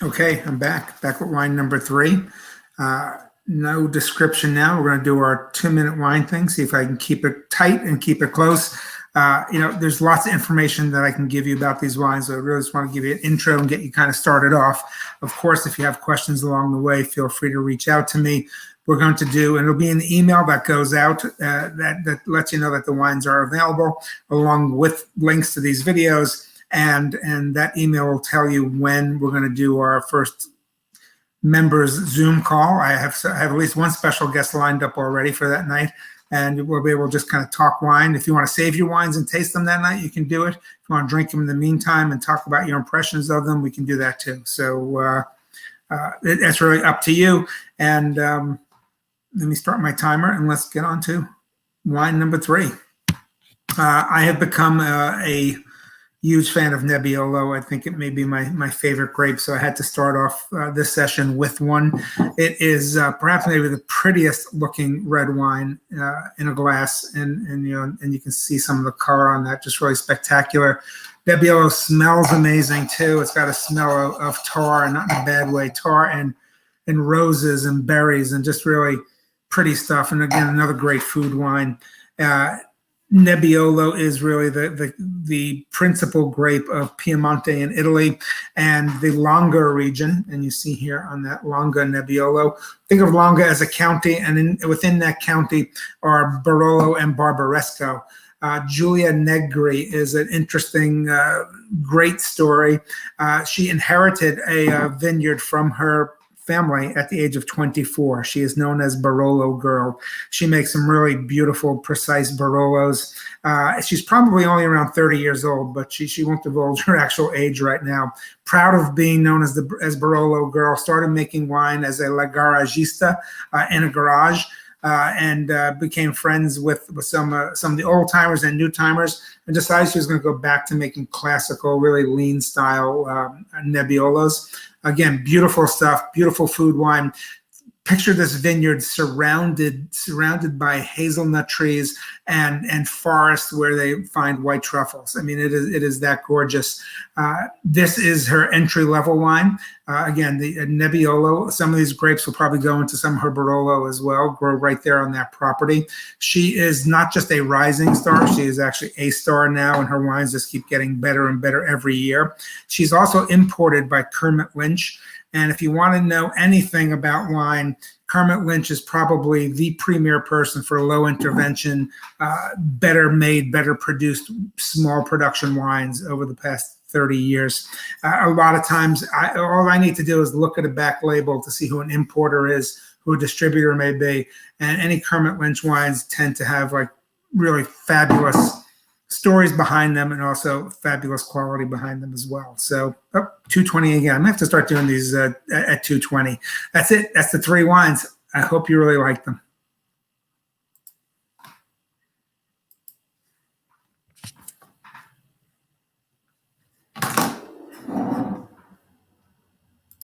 Okay, I'm back with wine number 3. No description now. We're going to do our 2-minute wine thing, see if I can keep it tight and keep it close. There's lots of information that I can give you about these wines, so I really just want to give you an intro and get you kind of started off. Of course, if you have questions along the way, feel free to reach out to me. We're going to do, and it'll be an email that goes out that lets you know that the wines are available, along with links to these videos. And that email will tell you when we're going to do our first members Zoom call. I have at least one special guest lined up already for that night, and we'll be able to just kind of talk wine. If you want to save your wines and taste them that night, you can do it. If you want to drink them in the meantime and talk about your impressions of them, we can do that too. So that's really up to you. And let me start my timer and let's get on to wine number 3. I have become a huge fan of Nebbiolo. I think it may be my favorite grape, so I had to start off this session with one. It is perhaps maybe the prettiest looking red wine in a glass, and you can see some of the color on that, just really spectacular. Nebbiolo smells amazing too. It's got a smell of tar, and not in a bad way, tar and roses and berries, and just really pretty stuff. And again, another great food wine. Nebbiolo is really the principal grape of Piemonte in Italy and the Langhe region. And you see here on that Langhe Nebbiolo. Think of Langhe as a county, and within that county are Barolo and Barbaresco. Guilia Negri is an interesting, great story. She inherited a vineyard from her family at the age of 24. She is known as Barolo Girl. She makes some really beautiful, precise Barolos. She's probably only around 30 years old, but she won't divulge her actual age right now. Proud of being known as Barolo Girl. Started making wine as a la garagista in a garage. And became friends with some of the old timers and new timers, and decided she was going to go back to making classical, really lean style Nebbiolos. Again, beautiful stuff, beautiful food wine. Picture this vineyard surrounded by hazelnut trees and forests where they find white truffles. I mean, it is that gorgeous. This is her entry-level wine. Again, the Nebbiolo. Some of these grapes will probably go into some of her Barolo as well, grow right there on that property. She is not just a rising star. She is actually a star now, and her wines just keep getting better and better every year. She's also imported by Kermit Lynch. And if you want to know anything about wine, Kermit Lynch is probably the premier person for low intervention, better made, better produced, small production wines over the past 30 years. A lot of times, all I need to do is look at a back label to see who an importer is, who a distributor may be. And any Kermit Lynch wines tend to have like really fabulous stories behind them, and also fabulous quality behind them as well. So 220 again. I'm gonna have to start doing these at 220. That's it. That's the 3 wines. I hope you really like them.